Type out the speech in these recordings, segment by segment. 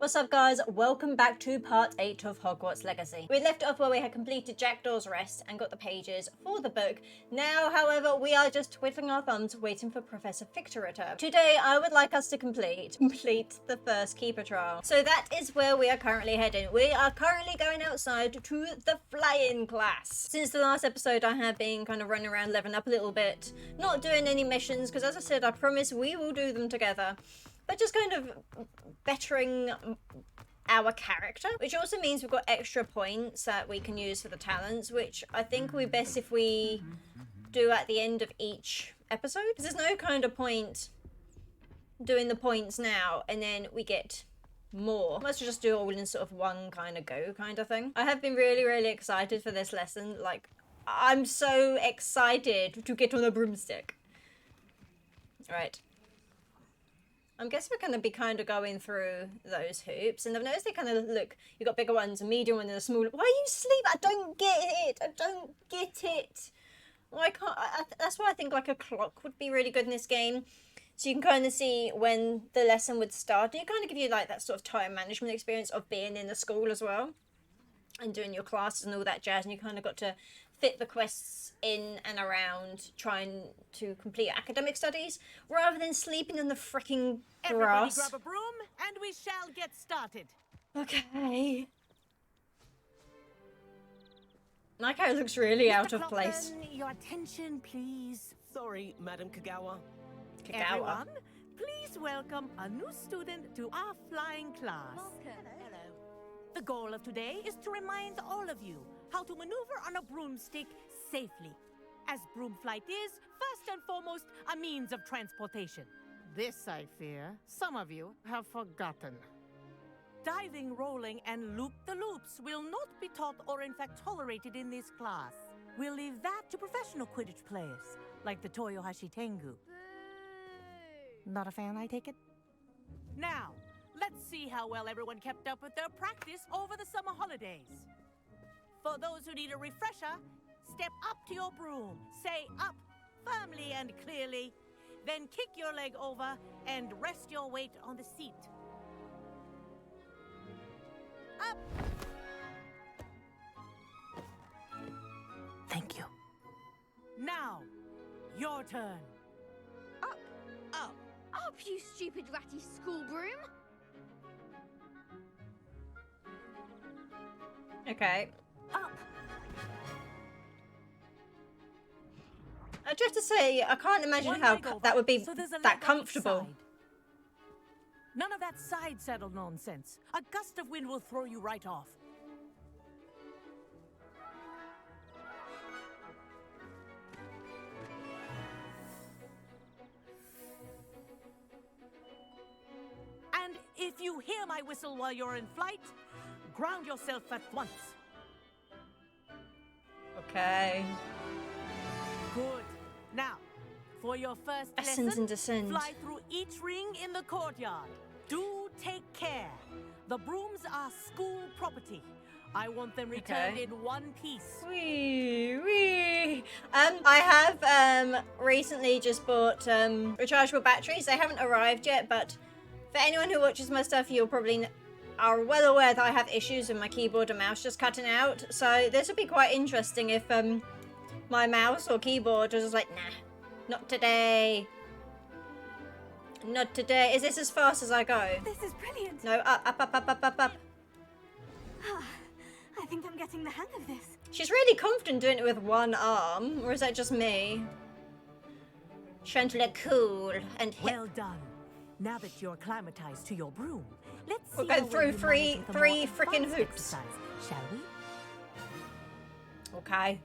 What's up guys, welcome back to part 8 of Hogwarts Legacy. We left off where we had completed Jackdaw's Rest and got the pages for the book. Now, however, we are just twiddling our thumbs waiting for Professor Fick to return. Today, I would like us to complete the first Keeper trial. So that is where we are currently heading. We are currently going outside to the flying class. Since the last episode, I have been kind of running around leveling up a little bit, not doing any missions, because as I said, I promise we will do them together. But just kind of bettering our character, which also means we've got extra points that we can use for the talents, which I think would be best if we do at the end of each episode. Because there's no kind of point doing the points now and then we get more. Let's just do it all in sort of one kind of go kind of thing. I have been really excited for this lesson. Like, I'm so excited to get on a broomstick. Right. I guess we're going to be kind of going through those hoops, and I've noticed they kind of look, you've got bigger ones, a medium one, and a smaller. Why are you asleep? I don't get it. I don't get it. Well, I can't. That's why I think like a clock would be really good in this game, so you can kind of see when the lesson would start. And it kind of give you like that sort of time management experience of being in the school as well, and doing your classes and all that jazz. And you kind of got to fit the quests in and around trying to complete academic studies rather than sleeping in the freaking grass. Everybody grab a broom and we shall get started. Okay. My character looks really out of place. Your attention, please. Sorry, Madam Kagawa. Everyone, please welcome a new student to our flying class. Hello. The goal of today is to remind all of you how to maneuver on a broomstick safely, as broom flight is, first and foremost, a means of transportation. This, I fear, some of you have forgotten. Diving, rolling, and loop-the-loops will not be taught or in fact tolerated in this class. We'll leave that to professional Quidditch players, like the Toyohashi Tengu. Not a fan, I take it? Now, let's see how well everyone kept up with their practice over the summer holidays. For those who need a refresher, step up to your broom, say up firmly and clearly, then kick your leg over and rest your weight on the seat. Up! Thank you. Now, your turn. Up. Up. Up, you stupid ratty school broom. Okay. Up. I just have to say, I can't imagine One how leg over, that would be so there's a leg that on each comfortable. side. None of that side saddle nonsense. A gust of wind will throw you right off. And if you hear my whistle while you're in flight, ground yourself at once. Okay. Good. Now, for your first Ascend lesson, and descend. fly through each ring in the courtyard. Do take care. The brooms are school property. I want them returned Okay. in one piece. Wee. I have recently just bought rechargeable batteries. They haven't arrived yet, but for anyone who watches my stuff, you'll probably are well aware that I have issues with my keyboard and mouse just cutting out. So this would be quite interesting if my mouse or keyboard was just like, nah, not today. Not today. Is this as fast as I go? This is brilliant. No, up. I think I'm getting the hang of this. She's really confident doing it with one arm, or is that just me? Trying to look cool and hip. Well done. Now that you're acclimatized to your broom, let's We're see going how through well you three manage with a more freaking advanced hoops. exercise, shall we? Okay.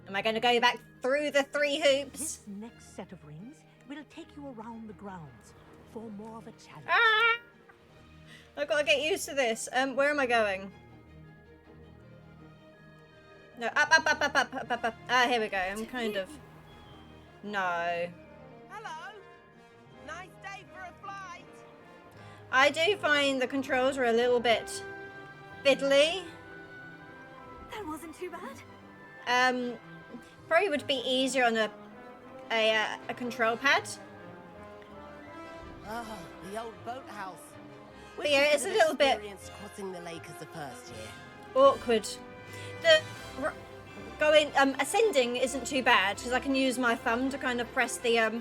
Am I going to go back through the 3 hoops? This next set of rings will take you around the grounds for more of a challenge. Ah! I've got to get used to this. Where am I going? No, up. Ah, here we go. I'm kind of... No. Hello. Nice day for a flight. I do find the controls are a little bit fiddly. That wasn't too bad. Probably would be easier on a control pad. Oh, the old boathouse. But yeah, it's a little bit crossing the lake as the first year. awkward. The going ascending isn't too bad because I can use my thumb to kind of press the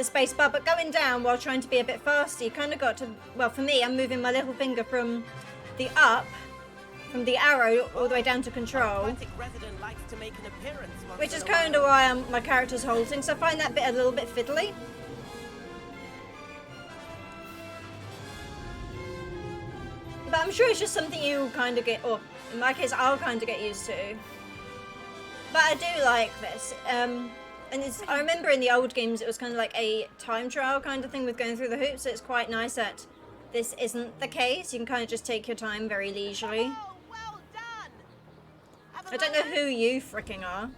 space bar, but going down while trying to be a bit faster, you kind of got to, well, for me, I'm moving my little finger from the up, from the arrow all the way down to control, Likes to make an appearance which is kind of why my character's holding, so I find that bit a little bit fiddly. But I'm sure it's just something you kind of get, or in my case, I'll kind of get used to. But I do like this. And I remember in the old games, it was kind of like a time trial kind of thing with going through the hoops. So it's quite nice that this isn't the case. You can kind of just take your time very leisurely. Oh, well done. I don't know who you fricking are.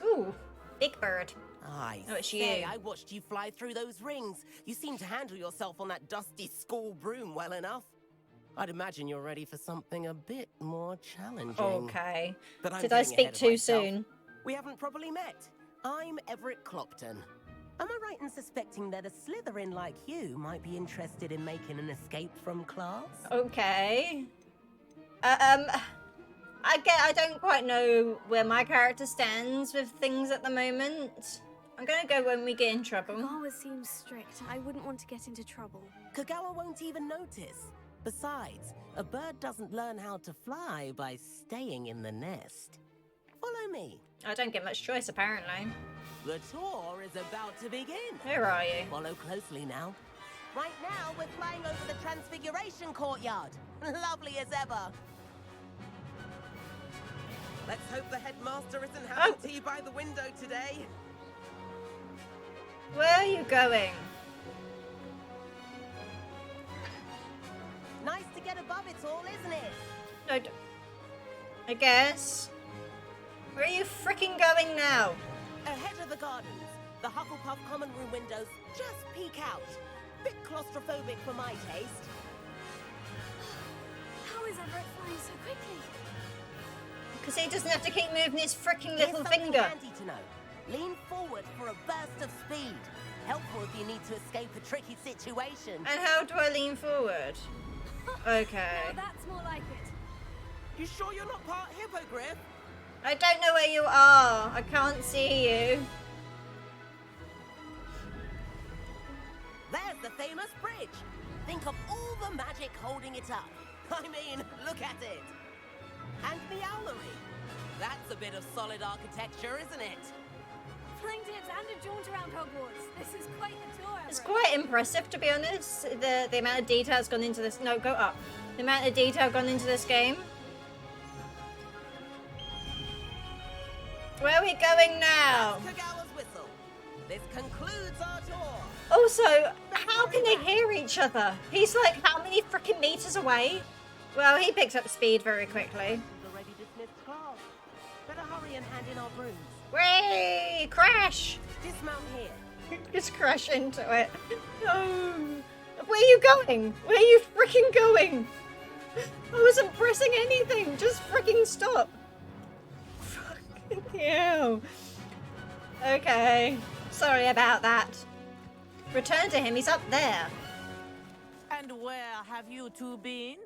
Ooh, big bird. Oh, it's you. I watched you fly through those rings. You seem to handle yourself on that dusty school broom well enough. I'd imagine you're ready for something a bit more challenging. Okay. But I'm Did I getting speak ahead of too myself. soon? We haven't properly met. I'm Everett Clopton. Am I right in suspecting that a Slytherin like you might be interested in making an escape from class? Okay. I don't quite know where my character stands with things at the moment. I'm gonna go when we get in trouble. Kagawa seems strict. I wouldn't want to get into trouble. Kagawa won't even notice. Besides, a bird doesn't learn how to fly by staying in the nest. Follow me. I don't get much choice, apparently. The tour is about to begin. Where are you? Follow closely now. Right now, we're flying over the Transfiguration Courtyard. Lovely as ever. Let's hope the headmaster isn't having tea by the window today. Where are you going? Nice to get above it all, isn't it? I guess. Where are you fricking going now? Ahead of the gardens, the Hufflepuff common room windows just peek out. Bit claustrophobic for my taste. How is Everett flying so quickly? Because he doesn't have to keep moving his fricking Here's little something finger. handy to know. Lean forward for a burst of speed. Helpful if you need to escape a tricky situation. And how do I lean forward? Okay. Now that's more like it. You sure you're not part hippogriff? I don't know where you are. I can't see you. There's the famous bridge. Think of all the magic holding it up. I mean, look at it. And the owlery. That's a bit of solid architecture, isn't it? Flying dips and a jaunt around Hogwarts. This is quite the tour, It's Everett. quite impressive, to be honest. The amount of detail has gone into this. No, go up. The amount of detail gone into this game. Where are we going now? Kagawa's whistle. This concludes our tour. Also, how can they hear each other? He's like how many freaking meters away? Well, he picked up speed very quickly. We've already dismissed class. Better hurry and hand in our brooms. Whee! Crash! Dismount here. Just crash into it. No. Where are you going? Where are you freaking going? I wasn't pressing anything. Just freaking stop. Fucking hell. Okay. Sorry about that. Return to him. He's up there. And where have you two been?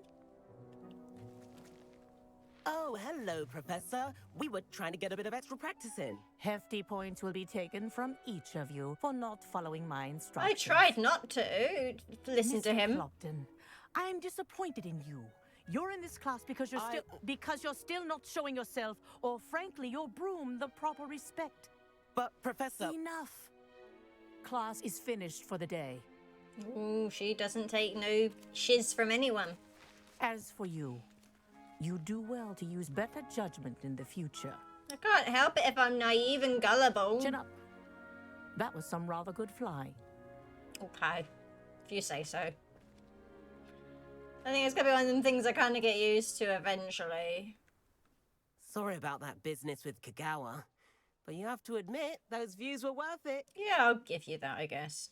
Oh, hello, Professor. We were trying to get a bit of extra practice in. Hefty points will be taken from each of you for not following my I instructions. tried not to listen to Mr. him. Clopton, I am disappointed in you. You're in this class because you're still not showing yourself, or frankly, your broom the proper respect. But, Professor... Enough. Class is finished for the day. Ooh, she doesn't take no shiz from anyone. As for you, you do well to use better judgment in the future. I can't help it if I'm naive and gullible. Chin up. That was some rather good fly. Okay, if you say so. I think it's gonna be one of them things I kind of get used to eventually. Sorry about that business with Kagawa. But you have to admit, those views were worth it. Yeah, I'll give you that, I guess.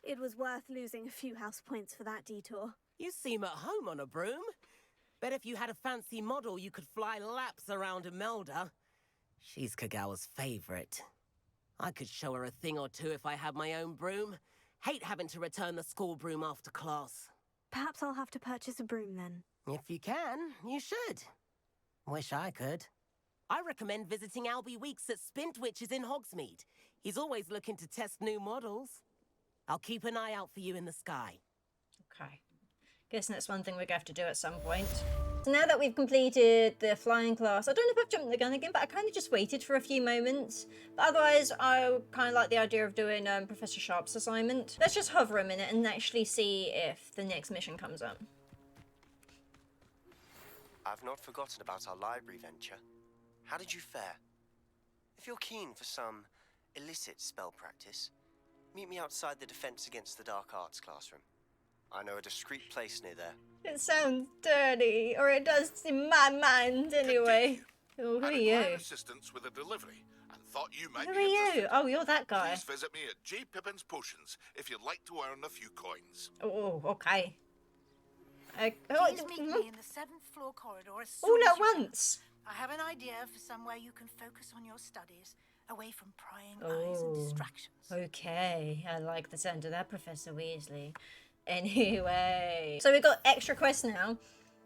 It was worth losing a few house points for that detour. You seem at home on a broom. Bet if you had a fancy model, you could fly laps around Imelda. She's Kagawa's favorite. I could show her a thing or two if I had my own broom. Hate having to return the school broom after class. Perhaps I'll have to purchase a broom then. If you can, you should. Wish I could. I recommend visiting Albie Weeks at Spintwitches in Hogsmeade. He's always looking to test new models. I'll keep an eye out for you in the sky. Okay. Guessing that's one thing we're going to have to do at some point. So now that we've completed the flying class, I don't know if I've jumped the gun again, but I kind of just waited for a few moments. But otherwise, I kind of like the idea of doing Professor Sharp's assignment. Let's just hover a minute and actually see if the next mission comes up. I've not forgotten about our library venture. How did you fare? If you're keen for some illicit spell practice, meet me outside the Defense Against the Dark Arts classroom. I know a discreet place near there. It sounds dirty, or it does in my mind anyway. Oh, who are you? Assistance with a delivery, and thought you might Who be are interested. you? Oh, you're that guy. Please visit me at J. Pippin's Potions if you'd like to earn a few coins. Oh, okay. Please meet me in the 7th floor corridor as soon All as at you can. once. I have an idea for somewhere you can focus on your studies, away from prying eyes and distractions. Okay, I like the sound of that, Professor Weasley. Anyway, so we've got extra quests now.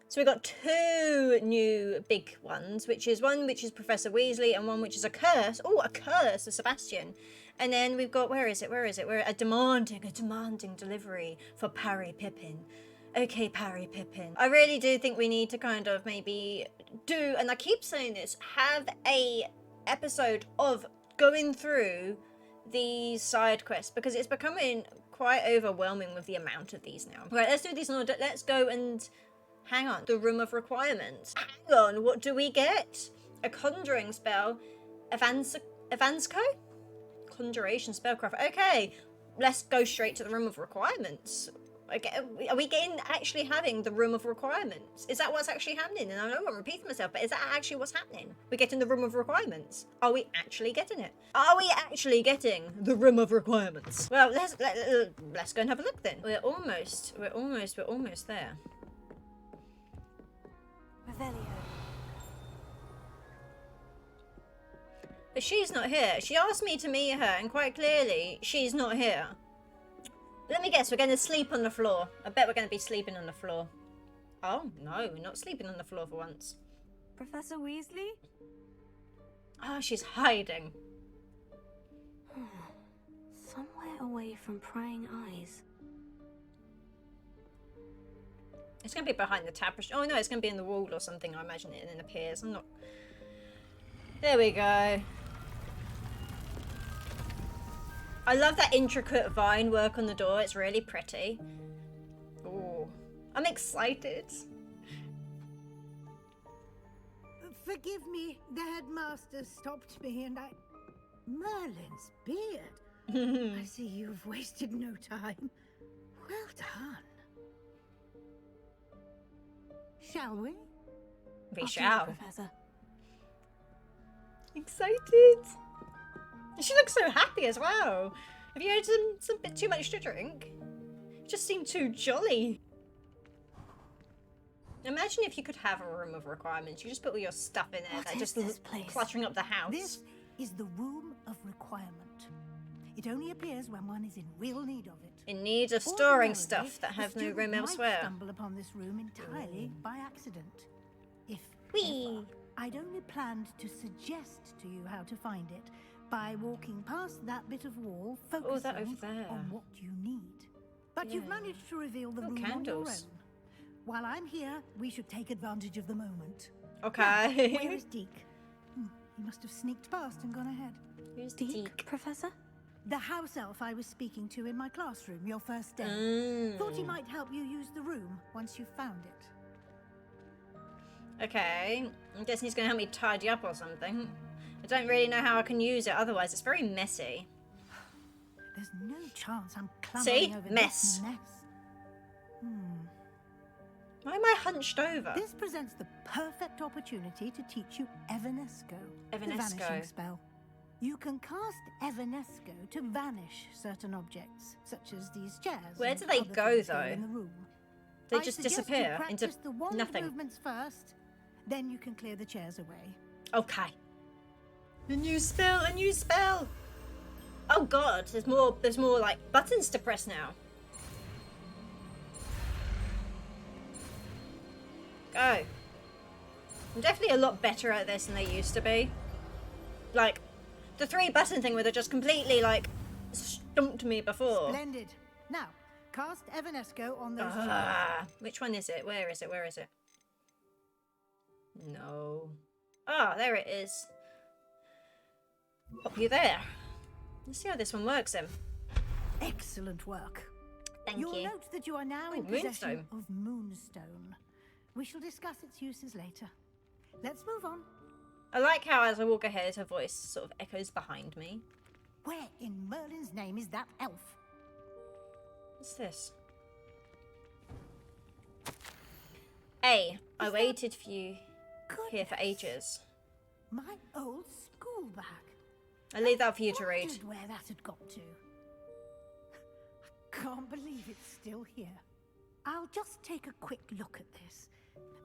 So we've got 2 new big ones, which is one which is Professor Weasley and one which is a curse. Oh, a curse of Sebastian. And then we've got, where is it? We're a demanding delivery for Parry Pippin. Okay, Parry Pippin. I really do think we need to kind of maybe do, and I keep saying this, have a episode of going through these side quests, because it's becoming quite overwhelming with the amount of these now. Right, let's do these in order. Let's go and hang on. The Room of Requirements. Hang on, what do we get? A conjuring spell. Evansco? Conjuration spellcraft. Okay, let's go straight to the Room of Requirements. Okay, are we actually having the Room of Requirements? Is that what's actually happening? And I know I'm repeating myself, but is that actually what's happening? We're getting the Room of Requirements. Are we actually getting it? Are we actually getting the Room of Requirements? Well, let's go and have a look then. We're almost there. Revelio. But she's not here. She asked me to meet her, and quite clearly, she's not here. Let me guess, we're going to sleep on the floor. I bet we're going to be sleeping on the floor. Oh, no, we're not sleeping on the floor for once. Professor Weasley? Oh, she's hiding. Somewhere away from prying eyes. It's going to be behind the tapestry. Oh, no, it's going to be in the wall or something, I imagine it, and then appears. I'm not... There we go. I love that intricate vine work on the door. It's really pretty. Oh, I'm excited. Forgive me, the headmaster stopped me and I... Merlin's beard. I see you've wasted no time. Well done. Shall we? We After you, shall. Professor. Excited. She looks so happy as well. Have you had some bit too much to drink? You just seem too jolly. Imagine if you could have a Room of Requirements. You just put all your stuff in there. What That is just this place? cluttering up the house. This is the Room of Requirement. It only appears when one is in real need of it. In need of storing Ordinarily, stuff that a have no student room might elsewhere. Stumble upon this room entirely by accident. If Whee! ever. I'd only planned to suggest to you how to find it by walking past that bit of wall, focusing that over there. on what you need. But you've Yeah. managed to reveal the Oh, room on your candles. own. While I'm here, we should take advantage of the moment. Okay. Where is Deke? He must have sneaked past and gone ahead. Who's Deke, Deke? Professor? The house elf I was speaking to in my classroom your first day. Thought he might help you use the room once you've found it. Okay. I'm guessing he's going to help me tidy up or something. I don't really know how I can use it otherwise. It's very messy. There's no chance I'm clambering See? over Mess. this mess. Why am I hunched over? This presents the perfect opportunity to teach you Evanesco, the Evanesco. vanishing spell. You can cast Evanesco to vanish certain objects, such as these chairs. Where and do they other go, things here though? In the room. They I just suggest you disappear into practice the wand nothing. movements first, then you can clear the chairs away. Okay. A new spell, a new spell. Oh god, there's more like buttons to press now. Go. I'm definitely a lot better at this than they used to be. Like, the 3-button thing would have just completely, like, stumped me before. Splendid. Now, cast Evanesco on those. Which one is it? Where is it? Where is it? No. Ah, there it is. Pop you there. Let's see how this one works then. Excellent work. Thank You'll you. note that you are now Ooh, in possession Moonstone. of Moonstone. We shall discuss its uses later. Let's move on. I like how as I walk ahead, her voice sort of echoes behind me. Where in Merlin's name is that elf? What's this? A. I waited for you here for ages. My old school bag. I leave that for you to read. Wondered where that had got to. I can't believe it's still here. I'll just take a quick look at this.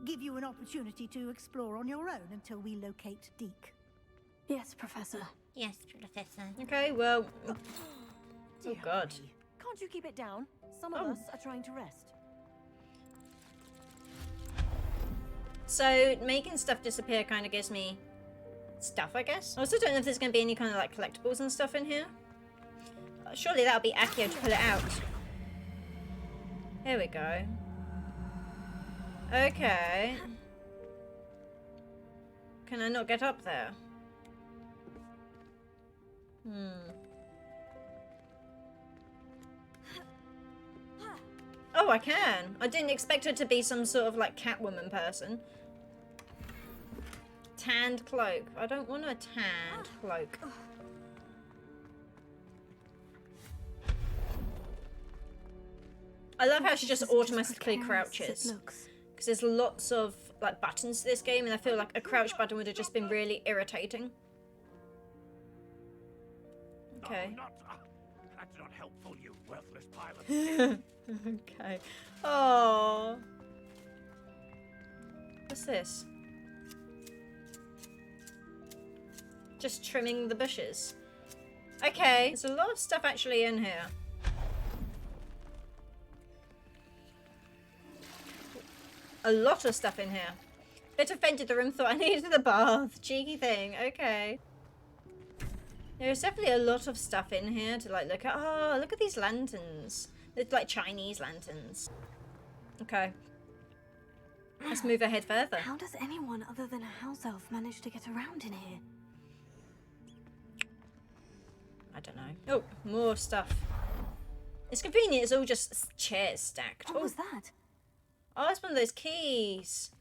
Give you an opportunity to explore on your own until we locate Deke. Yes, Professor. Yes, Professor. Okay, well. Oh god. Can't you keep it down? Some of us are trying to rest. So making stuff disappear kind of gives me stuff, I guess. I also don't know if there's going to be any kind of like collectibles and stuff in here. Surely that'll be Accio to pull it out. Here we go. Okay. Can I not get up there? Oh, I can. I didn't expect her to be some sort of like Catwoman person. Tanned cloak. I don't want a tanned cloak. I love how she just automatically crouches. Because there's lots of like buttons to this game, and I feel like a crouch button would have just been really irritating. Okay. That's not helpful, you worthless pile of Okay. Oh. What's this? Just trimming the bushes. Okay, there's a lot of stuff actually in here. A lot of stuff in here. Bit offended the room, thought I needed a bath. Cheeky thing, okay. There's definitely a lot of stuff in here to like look at. Oh, look at these lanterns. They're like Chinese lanterns. Okay. Let's move ahead further. How does anyone other than a house elf manage to get around in here? I don't know. Oh, more stuff. It's convenient, it's all just chairs stacked. What was that? Oh, it's one of those keys.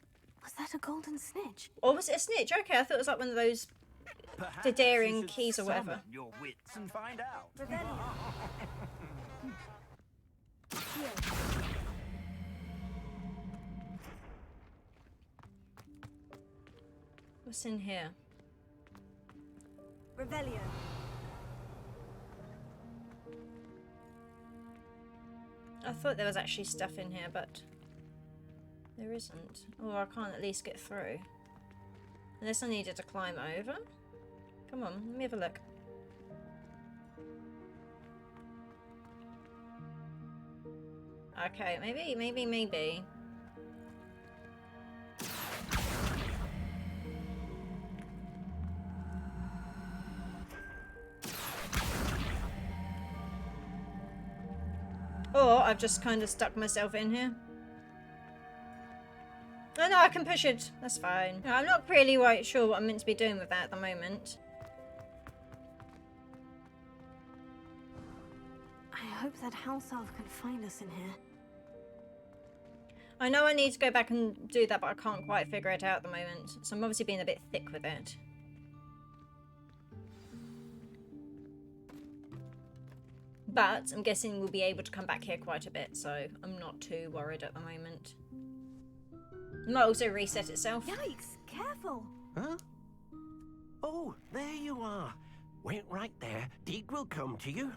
Was that a golden snitch? Or was it a snitch? Okay, I thought it was like one of those the daring keys or whatever. Your wits and find out. What's in here? Revelio. I thought there was actually stuff in here, but there isn't. Or I can't at least get through. Unless I needed to climb over. Come on, let me have a look. Okay, maybe. Or I've just kind of stuck myself in here. Oh no, I can push it. That's fine. No, I'm not really quite sure what I'm meant to be doing with that at the moment. I hope that house elf can find us in here. I know I need to go back and do that, but I can't quite figure it out at the moment. So I'm obviously being a bit thick with it. But I'm guessing we'll be able to come back here quite a bit, so I'm not too worried at the moment. It might also reset itself. Yikes! Careful! Huh? Oh, there you are. Wait right there. Deke will come to you.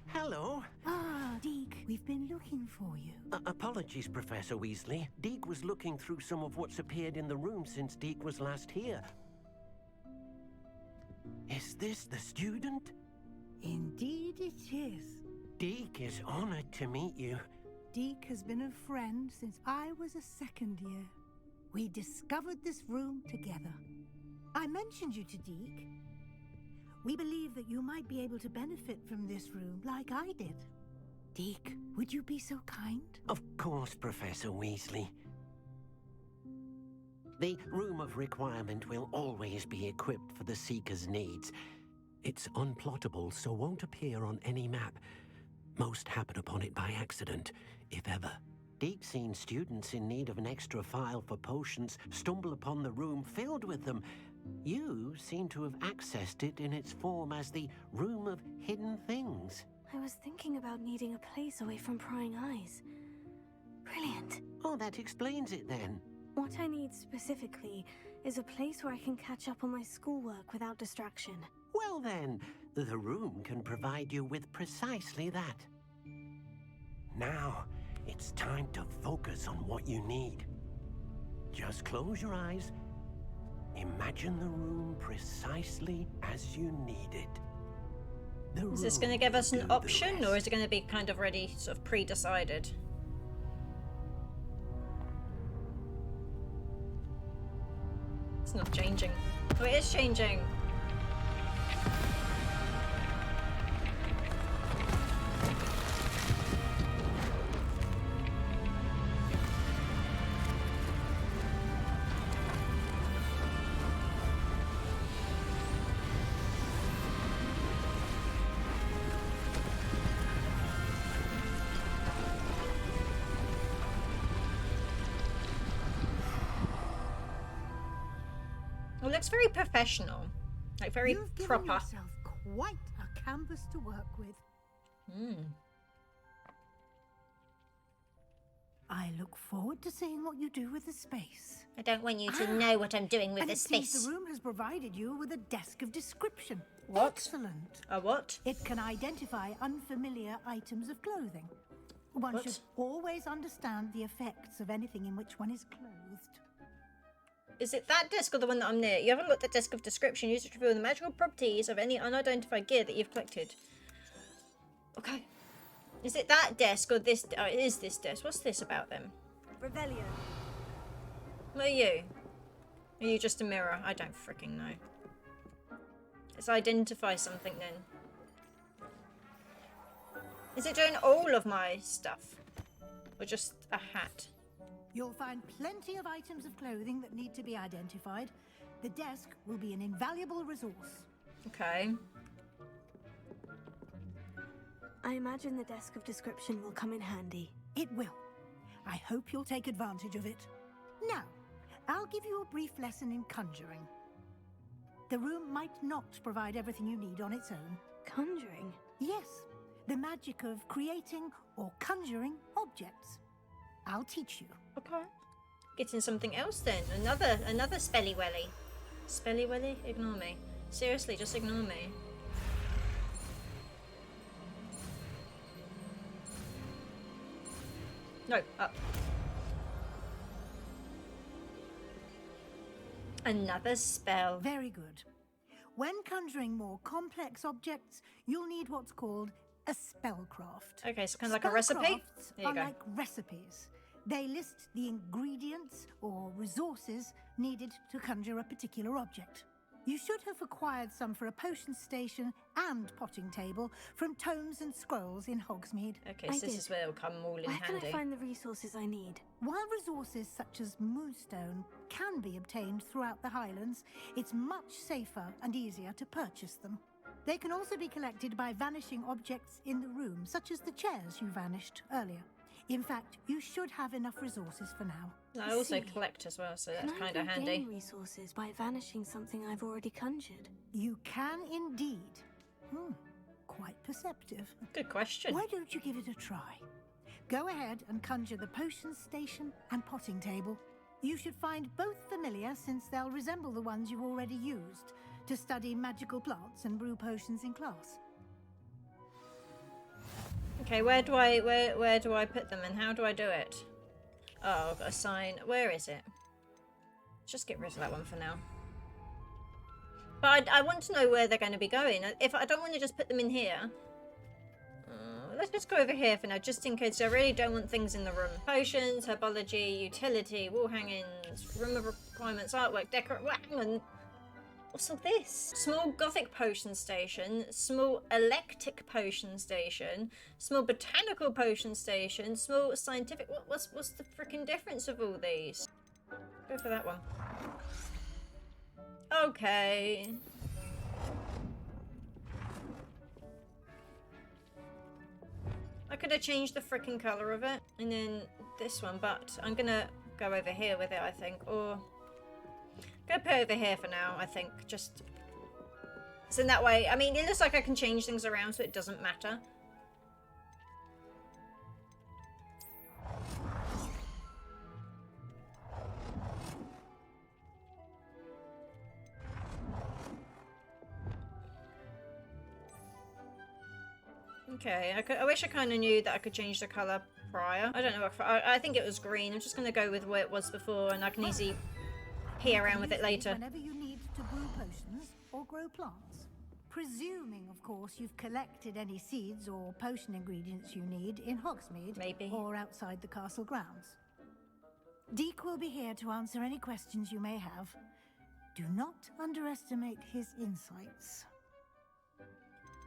Hello. Ah, Deke, we've been looking for you. Apologies, Professor Weasley. Deke was looking through some of what's appeared in the room since Deke was last here. Is this the student? Indeed it is. Deke is honored to meet you. Deke has been a friend since I was a second year. We discovered this room together. I mentioned you to Deke. We believe that you might be able to benefit from this room like I did. Deke, would you be so kind? Of course, Professor Weasley. The Room of Requirement will always be equipped for the Seeker's needs. It's unplottable, so won't appear on any map. Most happen upon it by accident, if ever. Deke's seen students in need of an extra file for potions stumble upon the room filled with them. You seem to have accessed it in its form as the Room of Hidden Things. I was thinking about needing a place away from prying eyes. Brilliant. Oh, that explains it then. What I need specifically is a place where I can catch up on my schoolwork without distraction. Well then, the room can provide you with precisely that. Now, it's time to focus on what you need. Just close your eyes. Imagine the room precisely as you need it. Is this going to give us an option, or is it going to be kind of already sort of pre-decided? It's not changing. Oh, it is changing. It looks very professional, like very You've given proper. yourself quite a canvas to work with. I look forward to seeing what you do with the space. I don't want you to know what I'm doing with And this it seems space. the room has provided you with a desk of description. What? Excellent. A what? It can identify unfamiliar items of clothing. One What? should always understand the effects of anything in which one is clothed. Is it that disc or the one that I'm near? You haven't looked at disc of description. Use it to reveal the magical properties of any unidentified gear that you've collected. Okay. Is it that desk or this? Oh, it is this desk. What's this about them? Revelio. What are you? Are you just a mirror? I don't freaking know. Let's identify something then. Is it doing all of my stuff? Or just a hat? You'll find plenty of items of clothing that need to be identified. The desk will be an invaluable resource. Okay. I imagine the desk of description will come in handy. It will. I hope you'll take advantage of it. Now, I'll give you a brief lesson in conjuring. The room might not provide everything you need on its own. Conjuring? Yes, the magic of creating or conjuring objects. I'll teach you. Okay. Getting something else then. Another spelly welly. Spelly welly? Ignore me. Seriously, just ignore me. No, up. Another spell. Very good. When conjuring more complex objects, you'll need what's called a spellcraft. Okay, so kind of like a recipe? Spellcrafts There you are go. like recipes. They list the ingredients or resources needed to conjure a particular object. You should have acquired some for a potion station and potting table from tomes and scrolls in Hogsmeade. Okay, I so this did. is where it'll come all in Where handy. can I find the resources I need? While resources such as moonstone can be obtained throughout the Highlands, it's much safer and easier to purchase them. They can also be collected by vanishing objects in the room, such as the chairs you vanished earlier. In fact, you should have enough resources for now. I also see. collect as well, so that's Can I kind of regain handy. resources by vanishing something I've already conjured? You can indeed. Quite perceptive. Good question. Why don't you give it a try? Go ahead and conjure the potion station and potting table. You should find both familiar, since they'll resemble the ones you've already used to study magical plants and brew potions in class. Okay, where do I put them and how do I do it? Oh, I've got a sign. Where is it? Just get rid of that one for now. But I want to know where they're going to be going. If I don't want to just put them in here. Let's just go over here for now, just in case. I really don't want things in the room. Potions, herbology, utility, wall hangings, room of requirements, artwork, decor. Hang on. What's all this? Small gothic potion station, small electric potion station, small botanical potion station, small scientific. What's the freaking difference of all these? Go for that one. Okay. I could have changed the freaking colour of it. And then this one, but I'm gonna go over here with it, I think. Or go put it over here for now, I think. Just so in that way, I mean, it looks like I can change things around so it doesn't matter. Okay, I wish I kind of knew that I could change the colour prior. I don't know what, I think it was green. I'm just going to go with where it was before and I can easily pee around with it later. Whenever you need to brew potions or grow plants. Presuming, of course, you've collected any seeds or potion ingredients you need in Hogsmeade. Maybe. Or outside the castle grounds. Deek will be here to answer any questions you may have. Do not underestimate his insights.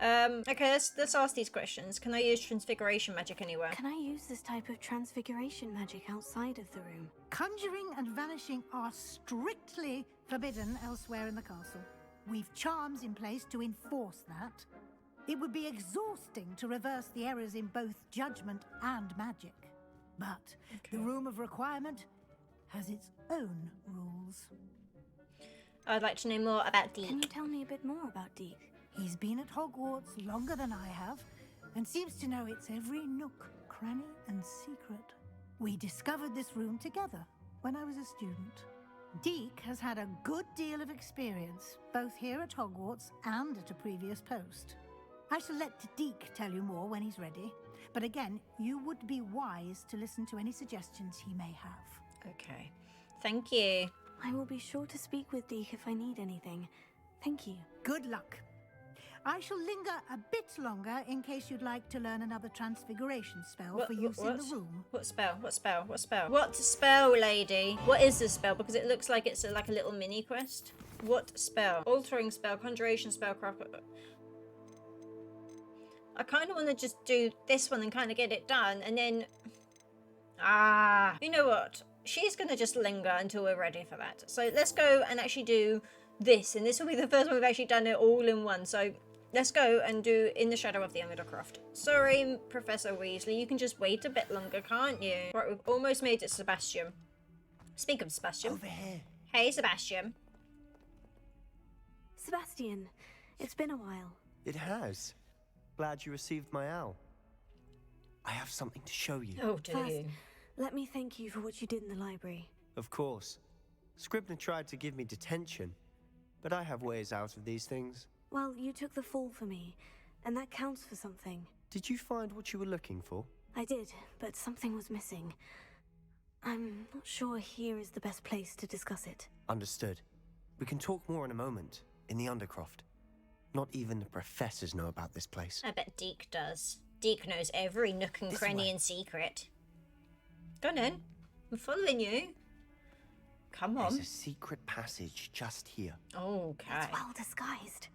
Okay, let's ask these questions. Can I use transfiguration magic anywhere? Can I use this type of transfiguration magic outside of the room? Conjuring and vanishing are strictly forbidden elsewhere in the castle. We've charms in place to enforce that. It would be exhausting to reverse the errors in both judgment and magic. But the Room of Requirement has its own rules. I'd like to know more about Deek. Can you tell me a bit more about Deek? He's been at Hogwarts longer than I have, and seems to know its every nook, cranny, and secret. We discovered this room together when I was a student. Deek has had a good deal of experience, both here at Hogwarts and at a previous post. I shall let Deek tell you more when he's ready, but again, you would be wise to listen to any suggestions he may have. Okay. Thank you. I will be sure to speak with Deek if I need anything. Thank you. Good luck. I shall linger a bit longer in case you'd like to learn another transfiguration spell for use in the room. What spell? What spell? What spell? What spell, lady? What is this spell? Because it looks like it's like a little mini quest. What spell? Altering spell, conjuration spell, craft. I kind of want to just do this one and kind of get it done, and then... you know what? She's going to just linger until we're ready for that. So let's go and actually do this, and this will be the first one we've actually done it all in one. So let's go and do In the Shadow of the Undercroft. Sorry, Professor Weasley, you can just wait a bit longer, can't you? Right, we've almost made it, Sebastian. Speak of Sebastian. Over here. Hey, Sebastian. Sebastian, it's been a while. It has. Glad you received my owl. I have something to show you. Oh, do you? Let me thank you for what you did in the library. Of course. Scribner tried to give me detention, but I have ways out of these things. Well, you took the fall for me, and that counts for something. Did you find what you were looking for? I did, but something was missing. I'm not sure here is the best place to discuss it. Understood. We can talk more in a moment, in the Undercroft. Not even the professors know about this place. I bet Deek does. Deek knows every nook and cranny and secret. Go on in. I'm following you. Come on. There's a secret passage just here. Okay. It's well disguised.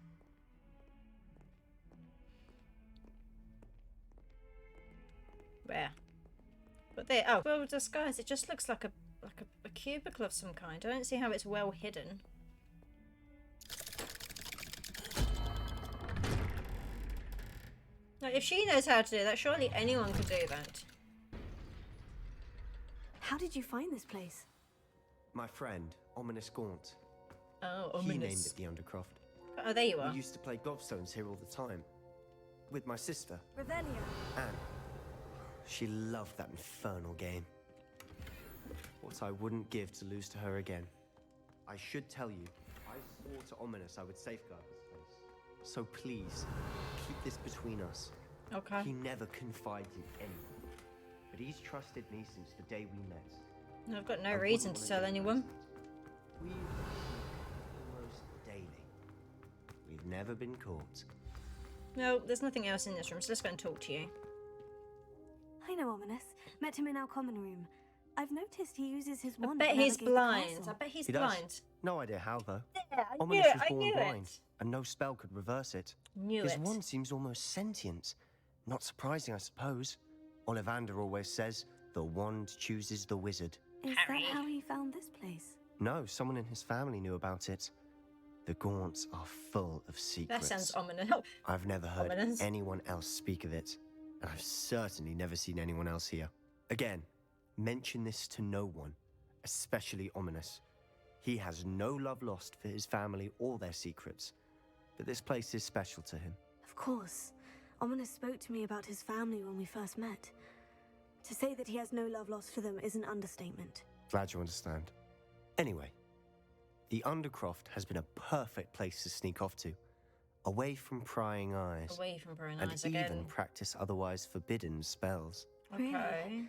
Where? But there. Oh, well disguised. It just looks like a cubicle of some kind. I don't see how it's well hidden. Now, if she knows how to do that, surely anyone could do that. How did you find this place? My friend, Ominous Gaunt. Oh, He named ominous. it the Undercroft. Oh, there you are. We used to play gobstones here all the time. With my sister, Revelio. Anne. She loved that infernal game. What I wouldn't give to lose to her again. I should tell you, I swore to Ominous I would safeguard this place. So please, keep this between us. Okay. He never confided in anyone, but he's trusted me since the day we met. I've got no I reason wouldn't to wanna tell anyone. jeopardize it. We almost daily. We've never been caught. No, there's nothing else in this room, so let's go and talk to you. I know Ominous. Met him in our common room. I've noticed he uses his I wand bet to he's navigate the blind. castle. I bet he's He does. blind. No idea how, though. Yeah, I knew Ominous it. was I born knew blind, it. and no spell could reverse it. Knew His it. wand seems almost sentient. Not surprising, I suppose. Ollivander always says, the wand chooses the wizard. Is Harry. that how he found this place? No, someone in his family knew about it. The Gaunts are full of That secrets. sounds ominous. I've never heard Ominous. anyone else speak of it, and I've certainly never seen anyone else here. Again, mention this to no one, especially Ominous. He has no love lost for his family or their secrets, but this place is special to him. Of course. Ominous spoke to me about his family when we first met. To say that he has no love lost for them is an understatement. Glad you understand. Anyway, the Undercroft has been a perfect place to sneak off to, away from prying eyes, Away from prying and eyes even again. practice otherwise forbidden spells. Okay. Really?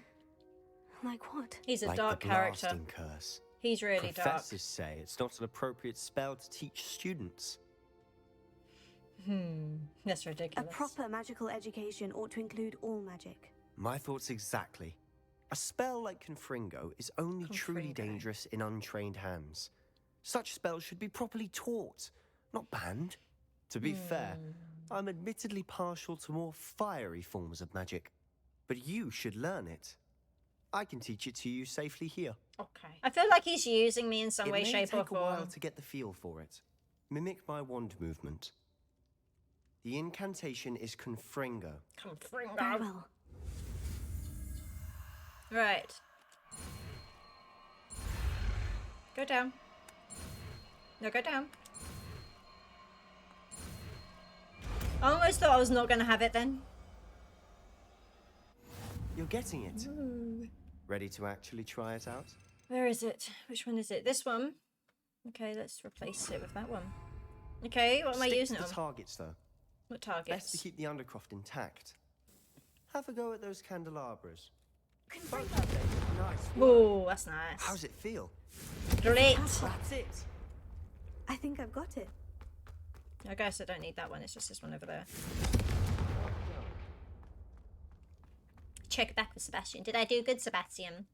Like what? He's a like dark the character. blasting curse. He's really dark. Professors say it's not an appropriate spell to teach students. That's A ridiculous. proper magical education ought to include all magic. My thoughts exactly. A spell like Confringo is only truly Confringo. dangerous in untrained hands. Such spells should be properly taught, not banned. To be fair, I'm admittedly partial to more fiery forms of magic, but you should learn it. I can teach it to you safely here. Okay. I feel like he's using me in some It way, may shape, or take a while form. to get the feel for it. Mimic my wand movement. The incantation is Confringo. Very Confringo. well. Right. Go down. No, go down. I almost thought I was not going to have it then. You're getting it. Ready to actually try it out? Where is it? Which one is it? This one? Okay, let's replace it with that one. Okay, what am I Stick using to it the on? targets, though. What Best to targets? keep the Undercroft intact. Have a go at those candelabras. Nice. work. Ooh, that's nice. How's it feel? Great. That's it. I think I've got it. I guess I don't need that one. It's just this one over there. Check back with Sebastian. Did I do good, Sebastian?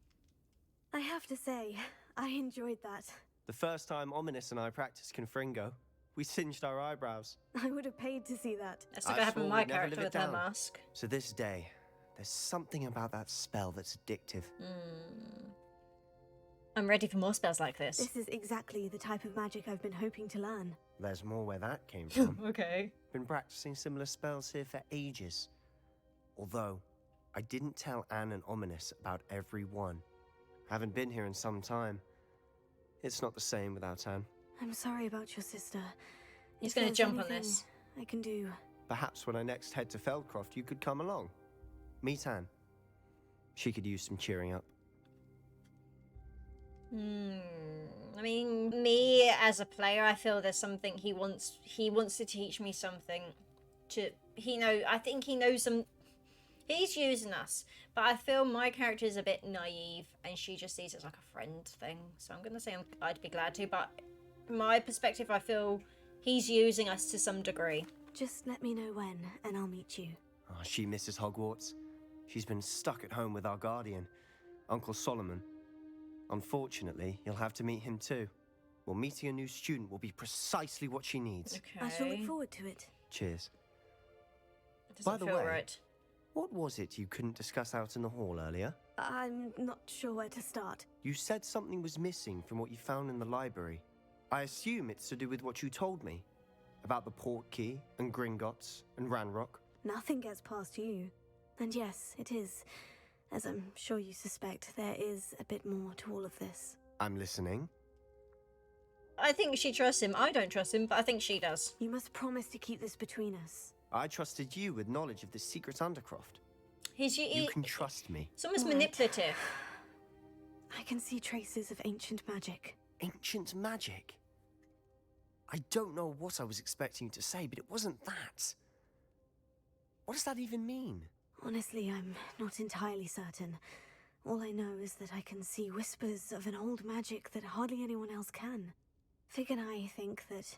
I have to say, I enjoyed that. The first time Ominous and I practiced Confringo, we singed our eyebrows. I would have paid to see that. That's not I gonna happen with swore my we'd never character live with it her down. mask. So this day, there's something about that spell that's addictive. I'm ready for more spells like this. This is exactly the type of magic I've been hoping to learn. There's more where that came from. Okay. Been practicing similar spells here for ages. Although, I didn't tell Anne and Ominous about every one. Haven't been here in some time. It's not the same without Anne. I'm sorry about your sister. He's If gonna there's jump on anything this. I can do. Perhaps when I next head to Feldcroft, you could come along. Meet Anne. She could use some cheering up. I mean, me as a player, I feel there's something he wants to teach me something. I think he knows some. He's using us, but I feel my character is a bit naive, and she just sees it as like a friend thing. So I'm gonna say I'd be glad to, but from my perspective, I feel he's using us to some degree. Just let me know when, and I'll meet you. Oh, she misses Hogwarts. She's been stuck at home with our guardian, Uncle Solomon. Unfortunately, you'll have to meet him too. Well, meeting a new student will be precisely what she needs. Okay. I shall look forward to it. Cheers. It doesn't By the feel way, right. What was it you couldn't discuss out in the hall earlier? I'm not sure where to start. You said something was missing from what you found in the library. I assume it's to do with what you told me. About the port key, and Gringotts, and Ranrock. Nothing gets past you. And yes, it is. As I'm sure you suspect, there is a bit more to all of this. I'm listening. I think she trusts him. I don't trust him, but I think she does. You must promise to keep this between us. I trusted you with knowledge of the secret Undercroft. He's You can trust me. It's almost Right. manipulative. I can see traces of ancient magic. Ancient magic? I don't know what I was expecting you to say, but it wasn't that. What does that even mean? Honestly, I'm not entirely certain. All I know is that I can see whispers of an old magic that hardly anyone else can. Fig and I think that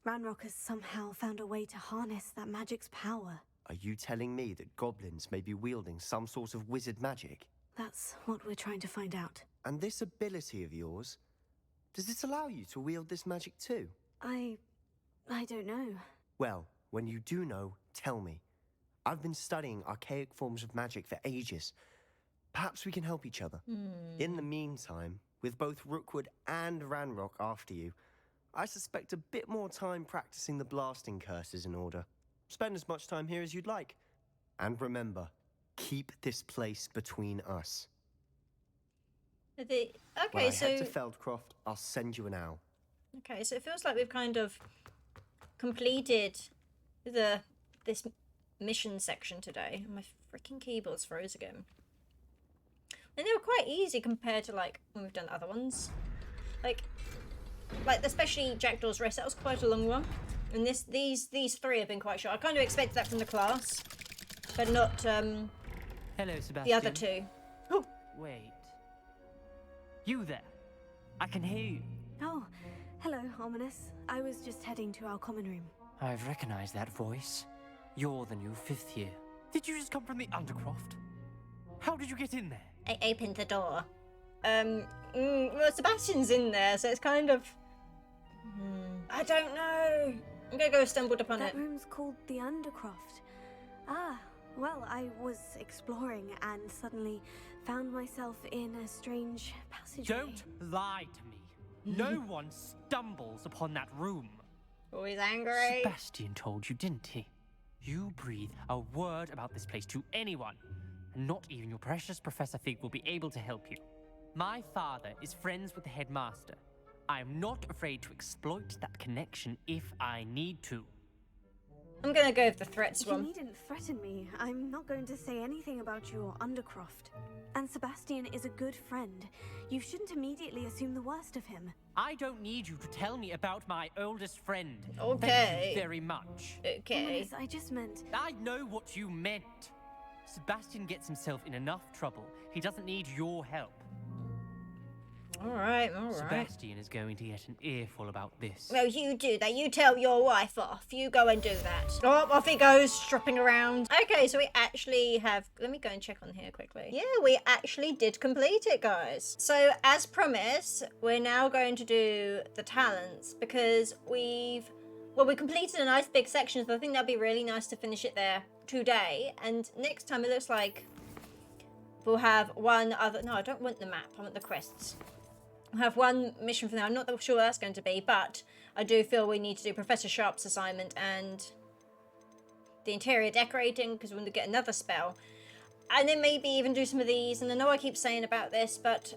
Ranrock has somehow found a way to harness that magic's power. Are you telling me that goblins may be wielding some sort of wizard magic? That's what we're trying to find out. And this ability of yours, does it allow you to wield this magic too? I don't know. Well, when you do know, tell me. I've been studying archaic forms of magic for ages. Perhaps we can help each other. In the meantime, with both Rookwood and Ranrock after you, I suspect a bit more time practicing the blasting curse is in order. Spend as much time here as you'd like. And remember, keep this place between us. Okay, When I so... head to Feldcroft, I'll send you an owl. Okay, so it feels like we've kind of completed this mission section today. My freaking keyboard's froze again. And they were quite easy compared to like when we've done other ones. Like especially Jackdaw's Rest, that was quite a long one. And these three have been quite short. I kind of expected that from the class, but not Hello, Sebastian. the other two. Oh, Wait. You there? I can hear you. Oh, hello, Ominous. I was just heading to our common room. I've recognized that voice. You're the new 5th year. Did you just come from the Undercroft? How did you get in there? I opened the door. Well, Sebastian's in there, so it's kind of... I don't know. I'm gonna go stumbled upon That it. room's called the Undercroft. Ah, well, I was exploring and suddenly found myself in a strange passageway. Don't lie to me. No one stumbles upon that room. Always angry. Sebastian told you, didn't he? You breathe a word about this place to anyone, and not even your precious Professor Fig will be able to help you. My father is friends with the headmaster. I am not afraid to exploit that connection if I need to. I'm gonna go with the threats You one. needn't threaten me. I'm not going to say anything about your Undercroft. And Sebastian is a good friend. You shouldn't immediately assume the worst of him. I don't need you to tell me about my oldest friend. Okay. Thank you very much. Okay. Ominous, I just meant... I know what you meant. Sebastian gets himself in enough trouble. He doesn't need your help. Alright. Sebastian is going to get an earful about this. Well, you do that. You tell your wife off. You go and do that. Oh, off he goes, stropping around. Okay, so we actually have... Let me go and check on here quickly. Yeah, we actually did complete it, guys. So, as promised, we're now going to do the talents because we completed a nice big section, so I think that'd be really nice to finish it there today. And next time, it looks like we'll have one other... No, I don't want the map. I want the quests. We'll have one mission for now. I'm not sure what that's going to be, but I do feel we need to do Professor Sharp's assignment and the interior decorating because we're going to get another spell. And then maybe even do some of these. And I know I keep saying about this, but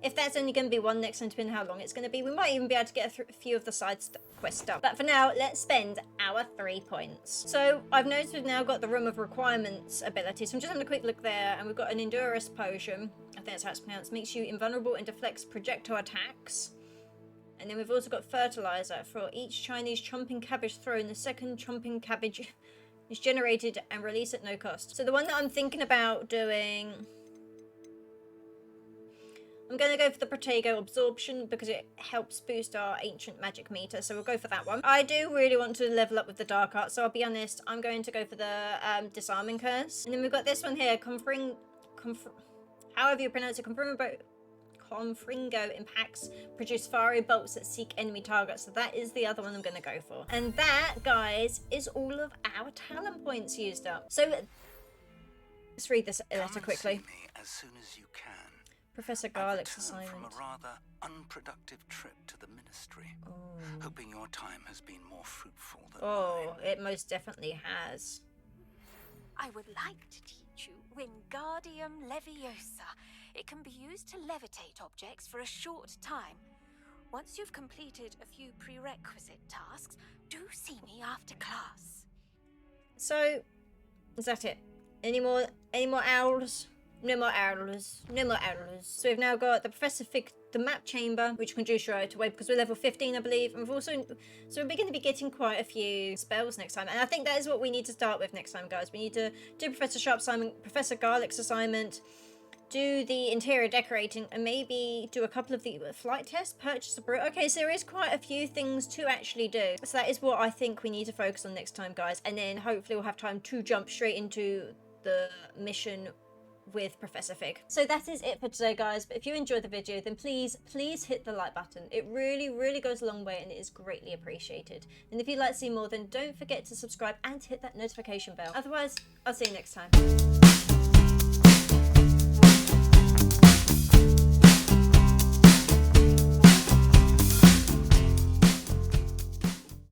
if that's only going to be one next time, depending how long it's going to be, we might even be able to get a few of the side quests done. But for now, let's spend our 3 points. So I've noticed we've now got the Room of Requirements ability. So I'm just having a quick look there, and we've got an Endurance Potion. I think that's how it's pronounced. Makes you invulnerable and deflects projectile attacks. And then we've also got Fertilizer. For each Chinese chomping cabbage thrown, the second chomping cabbage is generated and released at no cost. So the one that I'm thinking about doing... I'm going to go for the Protego Absorption because it helps boost our Ancient Magic meter, so we'll go for that one. I do really want to level up with the Dark Arts, so I'll be honest, I'm going to go for the Disarming Curse. And then we've got this one here, however you pronounce it, Confringo impacts produce fiery bolts that seek enemy targets, so that is the other one I'm going to go for. And that, guys, is all of our talent points used up. So let's read this letter quickly. Come and see me as soon as you can. Professor Garlick's I've returned assignment. from a rather unproductive trip to the Ministry. Hoping your time has been more fruitful than mine. It most definitely has. I would like to teach you Wingardium Leviosa. It can be used to levitate objects for a short time. Once you've completed a few prerequisite tasks, do see me after class. So, is that it? Any more owls? No more errors. No more errors. So we've now got the Professor Fig, the map chamber, which can reduce your auto away because we're level 15, I believe. And we've also, so we're going to be getting quite a few spells next time. And I think that is what we need to start with next time, guys. We need to do Professor Sharp's assignment, Professor Garlick's assignment, do the interior decorating, and maybe do a couple of the flight tests, purchase a brew. Okay, so there is quite a few things to actually do. So that is what I think we need to focus on next time, guys. And then hopefully we'll have time to jump straight into the mission with Professor Fig. So that is it for today, guys. But if you enjoyed the video, then please hit the like button. It really goes a long way and it is greatly appreciated. And if you'd like to see more, then don't forget to subscribe and hit that notification bell. Otherwise, I'll see you next time.